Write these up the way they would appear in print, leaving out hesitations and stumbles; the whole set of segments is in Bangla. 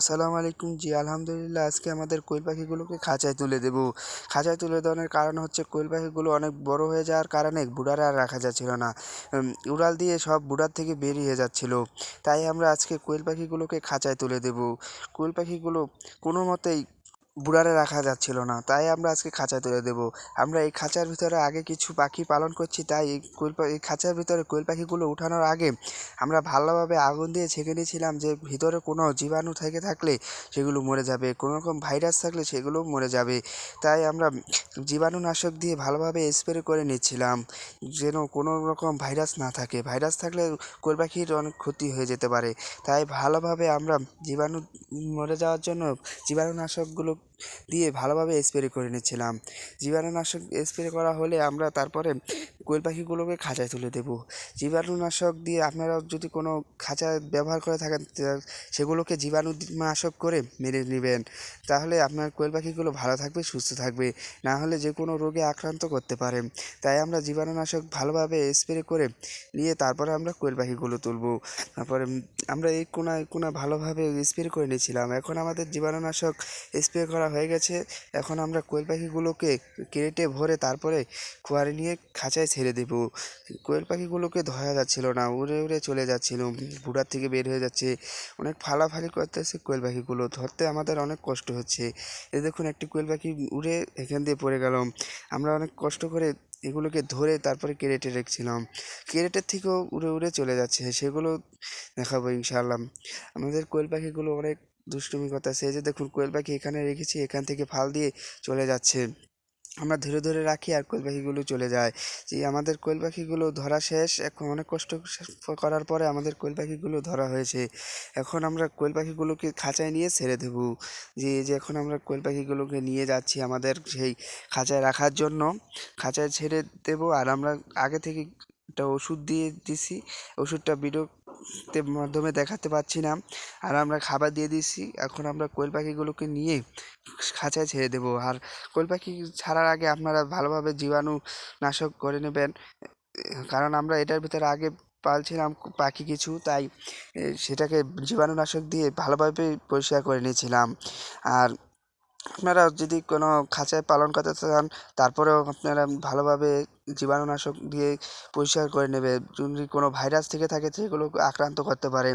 আসসালামু আলাইকুম। জি, আলহামদুলিল্লাহ। আজকে আমাদের কোয়েল পাখিগুলোকে খাঁচায় তুলে দেব। খাঁচায় তুলে দেওয়ার কারণ হচ্ছে কোয়েল পাখিগুলো অনেক বড় হয়ে যাওয়ার কারণে বুড়ারে আর রাখা যাচ্ছিল না। উড়াল দিয়ে সব বুড়ার থেকে বেরিয়ে যাচ্ছিল। তাই আমরা আজকে কোয়েল পাখিগুলোকে খাঁচায় তুলে দেব। কোয়েল পাখিগুলো কোনো মতেই বুড়ারে রাখা যাচ্ছিল না, তাই আমরা আজকে খাঁচায় তুলে দেব। আমরা এই খাঁচার ভিতরে আগে কিছু পাখি পালন করছি, তাই এই খাঁচার ভিতরে কোয়েল পাখিগুলো উঠানোর আগে আমরা ভালোভাবে আগুন দিয়ে ছেঁকে নিয়েছিলাম যে ভিতরে কোনো জীবাণু থেকে থাকলে সেগুলো মরে যাবে, কোনো রকম ভাইরাস থাকলে সেগুলোও মরে যাবে। তাই আমরা জীবাণুনাশক দিয়ে ভালোভাবে স্প্রে করে নিচ্ছিলাম যেন কোনো রকম ভাইরাস না থাকে। ভাইরাস থাকলে কোয়েল পাখির অনেক ক্ষতি হয়ে যেতে পারে। তাই ভালোভাবে আমরা জীবাণু মরে যাওয়ার জন্য জীবাণুনাশকগুলো দিয়ে ভালোভাবে স্প্রে করে নিচ্ছিলাম। জীবাণুনাশক স্প্রে করা হলে আমরা তারপরে কোয়েল পাখিগুলোকে খাঁচায় তুলে দেব। জীবাণুনাশক দিয়ে আপনারা যদি কোনো খাঁচা ব্যবহার করে থাকেন সেগুলোকে জীবাণুনাশক করে মেরে নেবেন। তাহলে আপনার কোয়েল পাখিগুলো ভালো থাকবে, সুস্থ থাকবে। না হলে যে কোনো রোগে আক্রান্ত করতে পারে। তাই আমরা জীবাণুনাশক ভালোভাবে স্প্রে করে নিয়ে তারপরে আমরা কোয়েল পাখিগুলো তুলব। তারপরে আমরা এই কোণায় ভালোভাবে স্প্রে করে নিয়েছিলাম। এখন আমাদের জীবাণুনাশক স্প্রে করা হয়ে গেছে। এখন আমরা কোয়েল পাখিগুলোকে ক্রেটে ভরে তারপরে খোয়ারে নিয়ে খাঁচায় ছেড়ে দেব। কোয়েল পাখিগুলোকে ধরা যাচ্ছিল না, উড়ে উড়ে চলে যাচ্ছিল, বুড়ার থেকে বের হয়ে যাচ্ছে। অনেক ফালাফালি করতেছে কোয়েল পাখিগুলো, ধরতে আমাদের অনেক কষ্ট হচ্ছে। এই দেখুন, একটি কোয়েল পাখি উড়ে এখান দিয়ে পড়ে গেল। আমরা অনেক কষ্ট করে এগুলোকে ধরে তারপরে ক্রেটে রেখেছিলাম। ক্রেটের থেকেও উড়ে উড়ে চলে যাচ্ছে, সেগুলো দেখাবো ইনশাআল্লাহ। আমাদের কোয়েল পাখিগুলো অনেক দুষ্টুমি করতেছে। এই যে দেখুন, কোয়েল পাখি এখানে রেখেছি, এখান থেকে ফাল দিয়ে চলে যাচ্ছে। আমরা ধরে ধরে রাখি আর কোয়েল পাখিগুলো চলে যায়। যে আমাদের কোয়েল পাখিগুলো ধরা শেষ। এখন অনেক কষ্ট করার পরে আমাদের কোয়েল পাখিগুলো ধরা হয়েছে। এখন আমরা কোয়েল পাখিগুলোকে খাঁচায় নিয়ে ছেড়ে দেব। যে এই যে এখন আমরা কোয়েল পাখিগুলোকে নিয়ে যাচ্ছি আমাদের সেই খাঁচায় রাখার জন্য। খাঁচায় ছেড়ে দেব। আর আমরা আগে থেকে একটা ওষুধ দিয়ে দিছি। ওষুধটা ভিডিওতে মাধ্যমে দেখাতে পারছি না। আর আমরা খাবার দিয়ে দিছি। এখন আমরা কোয়েল পাখিগুলোকে নিয়ে খাঁচায় ছেড়ে দেব। আর কোয়েল পাখি ছাড়ার আগে আপনারা ভালোভাবে জীবাণুনাশক করে নেবেন। কারণ আমরা এটার ভিতরে আগে পালছিলাম পাখি কিছু, তাই সেটাকে জীবাণুনাশক দিয়ে ভালোভাবে পরিষ্কার করে নিয়েছিলাম। আর আপনারা যদি কোনো খাঁচায় পালন করতে চান, তারপরেও আপনারা ভালোভাবে জীবাণুনাশক দিয়ে পরিষ্কার করে নেবে। যদি কোনো ভাইরাস থেকে থাকে সেগুলো আক্রান্ত করতে পারে।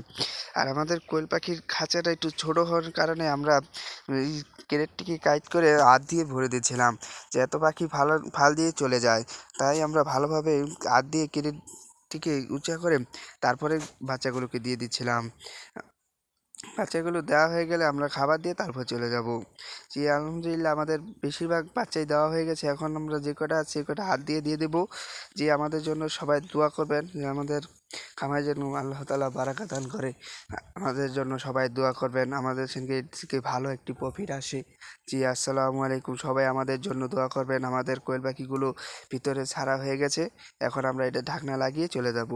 আর আমাদের কোয়েল পাখির খাঁচাটা একটু ছোটো হওয়ার কারণে আমরা এই ক্রেটটিকে কাইট করে হাত দিয়ে ভরে দিয়েছিলাম যে এত পাখি ফাল দিয়ে চলে যায়। তাই আমরা ভালোভাবে হাত দিয়ে ক্রেটটিকে উঁচা করে তারপরে বাচ্চাগুলোকে দিয়ে দিচ্ছিলাম। বাচ্চাগুলো দেওয়া হয়ে গেলে আমরা খাবার দিয়ে তারপর চলে যাব। জি, আলহামদুলিল্লাহ আমাদের বেশিরভাগ বাচ্চাই দেওয়া হয়ে গেছে। এখন আমরা যে কটা আছে সে কটা হাত দিয়ে দেবো। যে আমাদের জন্য সবাই দোয়া করবেন যে আমাদের খামারে যেন আল্লাহ তাআলা বারাকা দান করে। আমাদের জন্য সবাই দোয়া করবেন, আমাদের থেকে ভালো একটি প্রফিট আসে। জি, আসসালামু আলাইকুম। সবাই আমাদের জন্য দোয়া করবেন। আমাদের কোয়েল পাখিগুলো ভিতরে ছাড়া হয়ে গেছে। এখন আমরা এটা ঢাকনা লাগিয়ে চলে যাব।